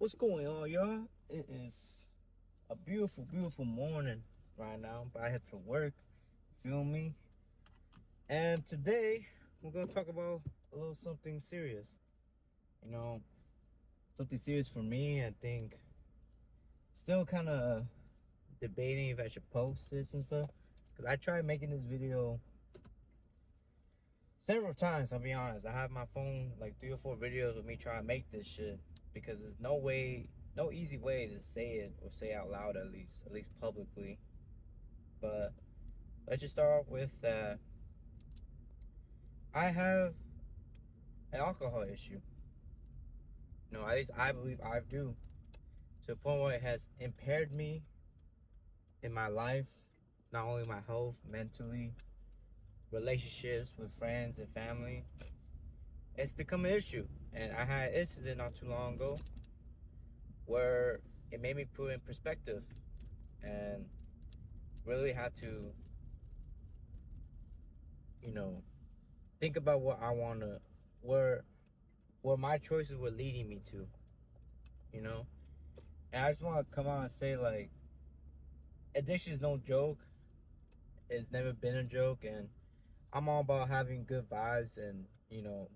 What's going on, y'all? It is a beautiful, beautiful morning right now, but I had to work. Feel me? And today we're gonna talk about a little something serious. You know, something serious for me. I think still kind of debating if I should post this and stuff. Cause I tried making this video several times. I'll be honest. I have my phone like 3 or 4 videos of me trying to make this shit because there's no easy way to say it or say out loud at least publicly. But let's just start off with I have an alcohol issue. At least I believe I do, to the point where it has impaired me in my life, not only my health, mentally, relationships with friends and family. It's become an issue, and I had an incident not too long ago where it made me put in perspective and really had to, think about what I want to, where my choices were leading me to, you know. And I just want to come out and say, like, addiction is no joke. It's never been a joke, and I'm all about having good vibes, and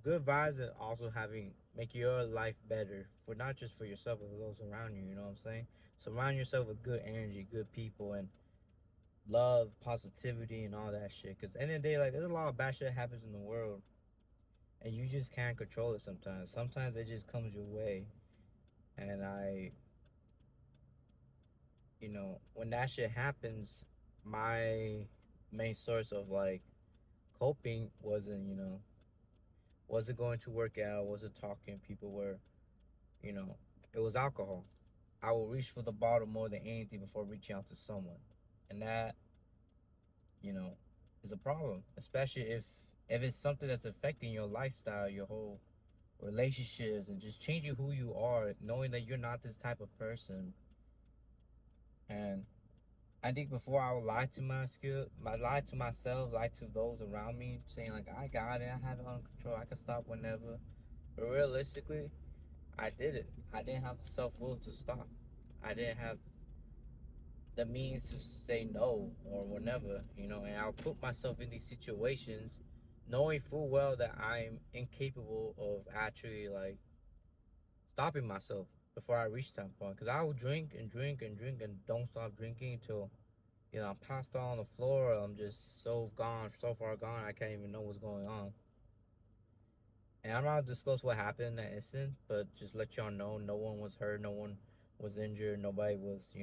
good vibes, and also having make your life better for not just for yourself but for those around you. You know what I'm saying? Surround yourself with good energy, good people, and love, positivity, and all that shit. Because at the end of the day, like, there's a lot of bad shit that happens in the world, and you just can't control it sometimes. Sometimes it just comes your way, and when that shit happens, my main source of like coping wasn't going to work out, wasn't talking. People were, it was alcohol. I will reach for the bottle more than anything before reaching out to someone, and that, you know, is a problem, especially if it's something that's affecting your lifestyle, your whole relationships, and just changing who you are, knowing that you're not this type of person. And I think before I would lie to myself, lie to those around me, saying like, I got it, I have it under control, I can stop whenever. But realistically, I didn't. I didn't have the self-will to stop. I didn't have the means to say no or whatever, and I'll put myself in these situations knowing full well that I'm incapable of actually like stopping myself before I reach that point. Because I will drink and drink and drink and don't stop drinking until I'm passed out on the floor. I'm just so gone, so far gone, I can't even know what's going on. And I'm not gonna disclose what happened in that instant, but just let y'all know, no one was hurt, no one was injured, nobody was,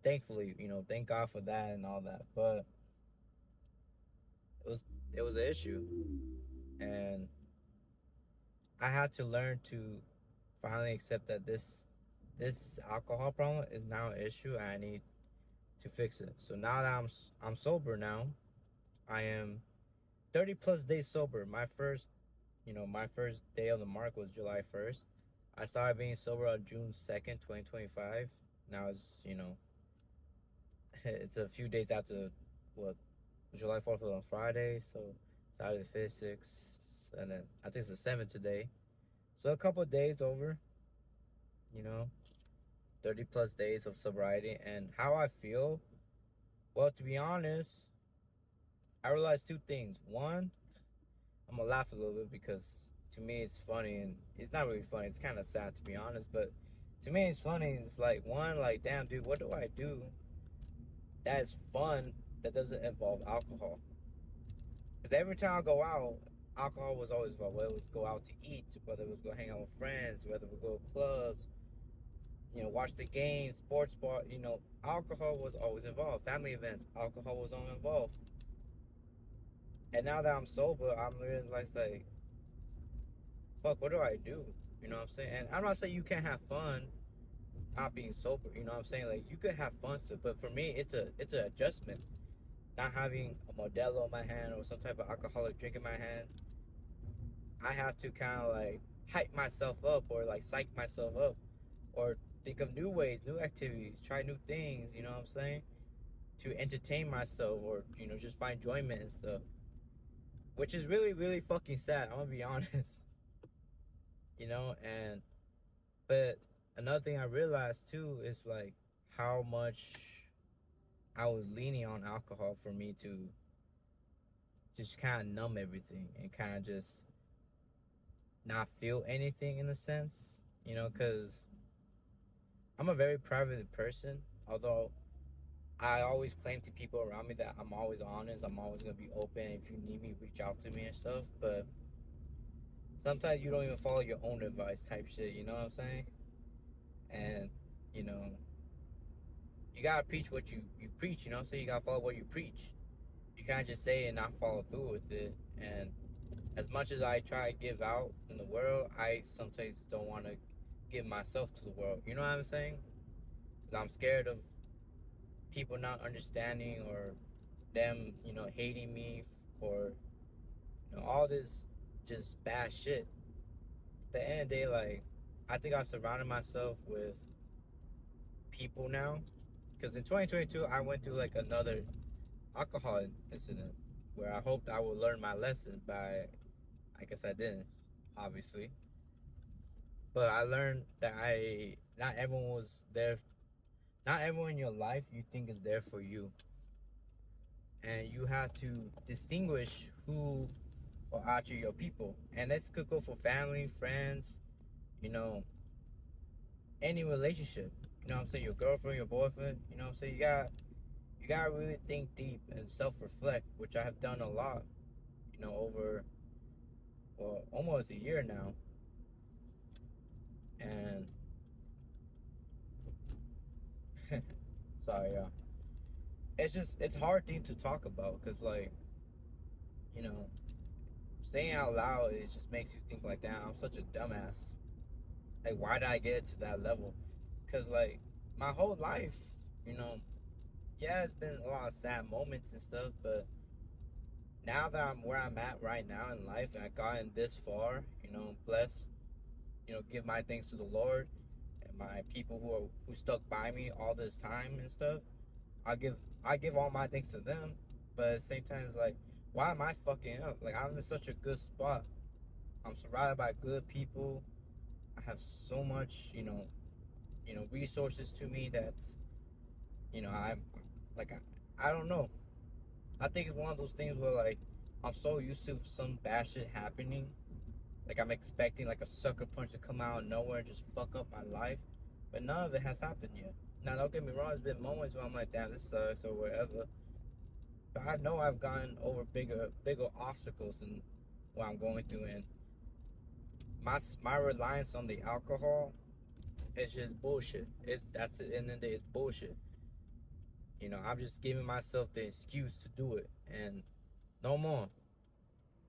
thankfully, thank God for that and all that. But it was an issue, and I had to learn to finally accept that this alcohol problem is now an issue, and I need to fix it. So now that I'm sober now, I am 30 plus days sober. My first day on the mark was July 1st. I started being sober on June 2nd, 2025. Now it's, it's a few days after what July 4th was on Friday, so Saturday the 5th, 6th, and then I think it's the 7th today. So a couple of days over, you know, 30 plus days of sobriety. And how I feel, well, to be honest, I realized 2 things. One, I'm gonna laugh a little bit because to me it's funny, and it's not really funny. It's kind of sad, to be honest, but to me it's funny. It's like, one, like, damn, dude, what do I do that is fun that doesn't involve alcohol? Because every time I go out, alcohol was always involved. Whether it was go out to eat, whether it was go hang out with friends, whether we go to clubs, watch the games, sports bar, alcohol was always involved. Family events, alcohol was always involved. And now that I'm sober, I'm realizing, like, fuck, what do I do? You know what I'm saying? And I'm not saying you can't have fun not being sober. You know what I'm saying? Like, you could have fun still, but for me, it's an adjustment. Not having a Modelo in my hand or some type of alcoholic drink in my hand, I have to kind of like hype myself up, or like psych myself up, or think of new ways, new activities, try new things. You know what I'm saying? To entertain myself, or just find enjoyment and stuff. Which is really, really fucking sad. I'm gonna be honest. And But another thing I realized too is like how much I was leaning on alcohol for me to just kind of numb everything and kind of just not feel anything in a sense, you know, because I'm a very private person. Although I always claim to people around me that I'm always honest, I'm always gonna be open. If you need me, reach out to me and stuff. But sometimes you don't even follow your own advice, type shit. You know what I'm saying? And you know, you gotta preach what you preach. You know what I'm saying? You gotta follow what you preach. You can't just say it and not follow through with it. And as much as I try to give out in the world, I sometimes don't want to give myself to the world. You know what I'm saying? Because I'm scared of people not understanding or them, you know, hating me or, you know, all this just bad shit. At the end of the day, like, I think I surrounded myself with people now. Because in 2022, I went through like another alcohol incident where I hoped I would learn my lesson, but I guess I didn't, obviously. But I learned that not everyone was there. Not everyone in your life you think is there for you, and you have to distinguish who are actually your people. And this could go for family, friends, you know, any relationship. You know what I'm saying? Your girlfriend, your boyfriend. You know what I'm saying? You gotta really think deep and self-reflect, which I have done a lot. You know, over well almost a year now, and sorry, y'all. It's hard thing to talk about because like, you know, saying out loud, it just makes you think like, damn, I'm such a dumbass. Like, why did I get to that level? Because like my whole life, you know, yeah, it's been a lot of sad moments and stuff, but now that I'm where I'm at right now in life and I gotten this far, you know, blessed, you know, give my thanks to the Lord and my people who stuck by me all this time and stuff. I give all my thanks to them, but at the same time, it's like, why am I fucking up? Like, I'm in such a good spot. I'm surrounded by good people. I have so much, resources to me. That's, I'm like, I don't know. I think it's one of those things where like I'm so used to some bad shit happening. Like I'm expecting like a sucker punch to come out of nowhere and just fuck up my life, but none of it has happened yet. Now, don't get me wrong. There's been moments where I'm like, damn, this sucks or whatever. But I know I've gone over bigger obstacles than what I'm going through, and my reliance on the alcohol is just bullshit. That's at the end of the day, it's bullshit. You know, I'm just giving myself the excuse to do it, and no more,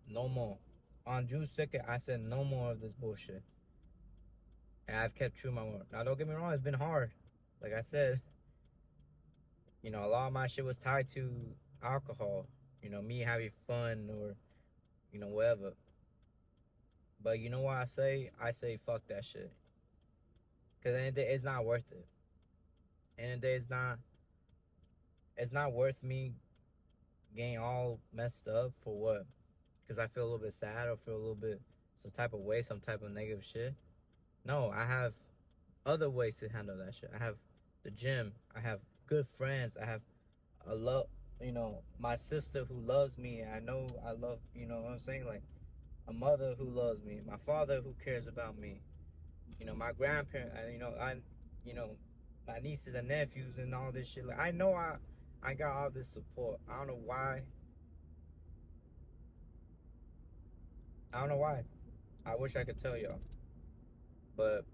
no more. On June 2nd, I said no more of this bullshit, and I've kept true to my word. Now, don't get me wrong, it's been hard. Like I said, you know, a lot of my shit was tied to alcohol. You know, me having fun or whatever. But you know what I say? I say fuck that shit. Cause at the end of the day, it's not worth it. And the day, it's not worth me getting all messed up for what? Cause I feel a little bit sad or feel a little bit some type of way, some type of negative shit. No, I have other ways to handle that shit. I have the gym. I have good friends. I have a love, my sister who loves me. I know I love, you know what I'm saying? Like a mother who loves me, my father who cares about me, my grandparents, you know, my nieces and nephews and all this shit. Like I know I got all this support. I don't know why. I don't know why. I wish I could tell y'all. But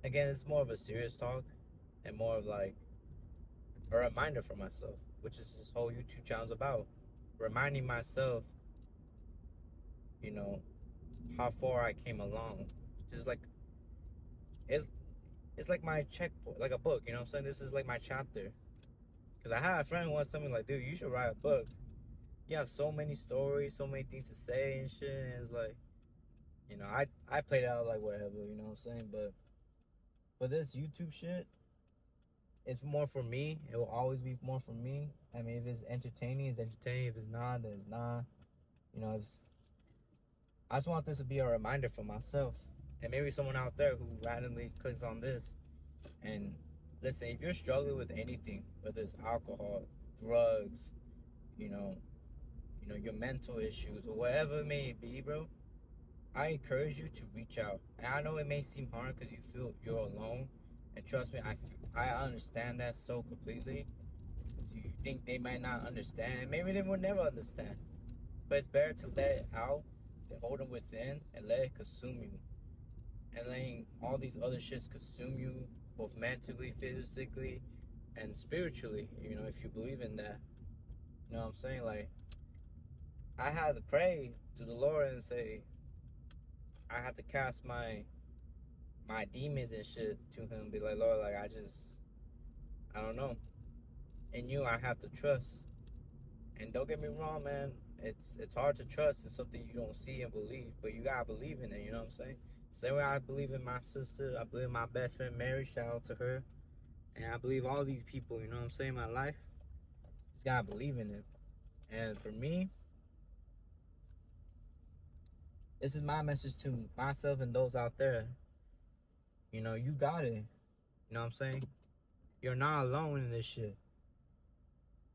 again, it's more of a serious talk and more of like a reminder for myself, which is this whole YouTube channel's about. Reminding myself, you know, how far I came along. Just like it's it's like my checkpoint, like a book, you know what I'm saying? This is like my chapter. Cause I had a friend who once told me like, dude, you should write a book. You have so many stories, so many things to say and shit. And it's like, I played out like whatever, you know what I'm saying? But for this YouTube shit, it's more for me. It will always be more for me. I mean, if it's entertaining, it's entertaining. If it's not, then it's not. You know, I just want this to be a reminder for myself. And maybe someone out there who randomly clicks on this. And listen, if you're struggling with anything, whether it's alcohol, drugs, you know, your mental issues or whatever it may be, bro, I encourage you to reach out. And I know it may seem hard because you feel you're alone. And trust me, I understand that so completely. You think they might not understand. Maybe they will never understand. But it's better to let it out than hold them within and let it consume you. And letting all these other shits consume you, both mentally, physically, and spiritually. If you believe in that. You know what I'm saying? Like, I had to pray to the Lord and say, I have to cast my demons and shit to him. Be like, Lord, like, I don't know. And I have to trust. And don't get me wrong, man. It's hard to trust. It's something you don't see and believe, but you gotta believe in it. You know what I'm saying? Same way I believe in my sister. I believe in my best friend Mary. Shout out to her. And I believe all these people. You know what I'm saying? In my life, just gotta believe in it. And for me, this is my message to myself and those out there. You got it. You know what I'm saying? You're not alone in this shit.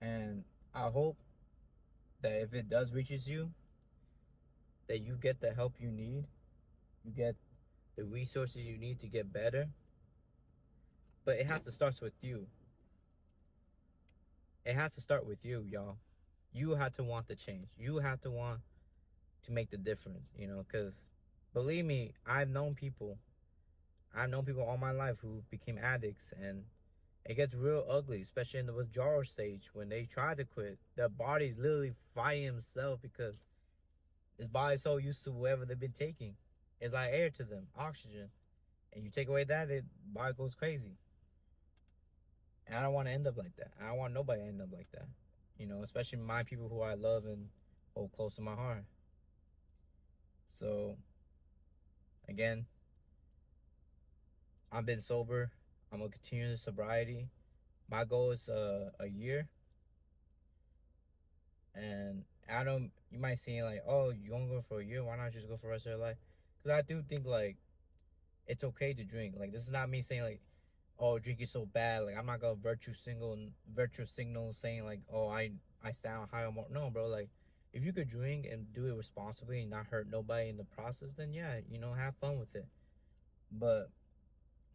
And I hope that if it does reaches you, that you get the help you need. You get the resources you need to get better. But it has to start with you. It has to start with you, y'all. You have to want the change. You have to want to make the difference, because believe me, I've known people all my life who became addicts, and it gets real ugly, especially in the withdrawal stage when they try to quit. Their body's literally fighting themselves because his body's so used to whatever they've been taking. It's like air to them, oxygen. And you take away that, the body goes crazy. And I don't want to end up like that. I don't want nobody to end up like that. Especially my people who I love and hold close to my heart. So, again, I've been sober. I'm going to continue the sobriety. My goal is a year. And you might see like, oh, you gonna go for a year? Why not just go for the rest of your life? Because I do think like it's okay to drink. Like, this is not me saying like, oh, drinking so bad. Like, I'm not gonna virtue signal saying like, oh, I stand high or more. No, bro. Like, if you could drink and do it responsibly and not hurt nobody in the process, then yeah, have fun with it. But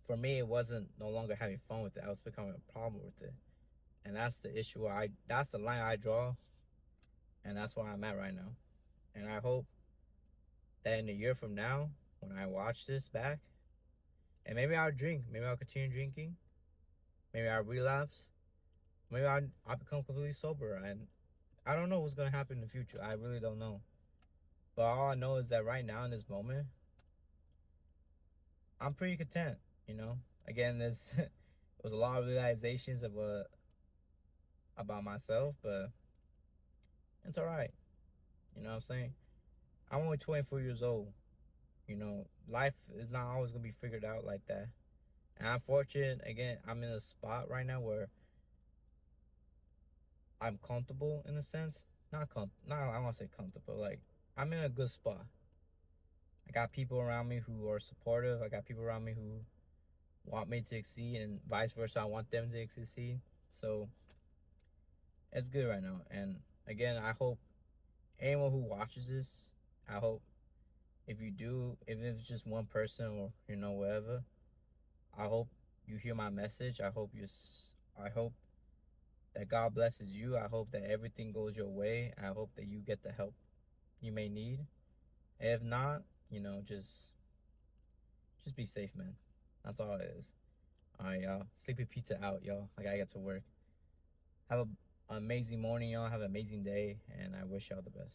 for me, it wasn't no longer having fun with it. I was becoming a problem with it, and that's the issue. That's the line I draw. And that's where I'm at right now. And I hope that in a year from now, when I watch this back, and maybe I'll drink, maybe I'll continue drinking, maybe I'll relapse, maybe I'll become completely sober. And I don't know what's going to happen in the future. I really don't know. But all I know is that right now in this moment, I'm pretty content, Again, there's it was a lot of realizations of about myself, but it's all right. You know what I'm saying? I'm only 24 years old. Life is not always going to be figured out like that. And I'm fortunate, again, I'm in a spot right now where I'm comfortable in a sense. I want to say comfortable. Like, I'm in a good spot. I got people around me who are supportive. I got people around me who want me to succeed, and vice versa. I want them to succeed. So, it's good right now. And again, I hope anyone who watches this, I hope if you do, if it's just one person or, whatever, I hope you hear my message. I hope that God blesses you. I hope that everything goes your way. I hope that you get the help you may need. If not, just be safe, man. That's all it is. All right, y'all. Sleepy pizza out, y'all. I gotta get to work. Have an amazing morning, y'all. Have an amazing day, and I wish y'all the best.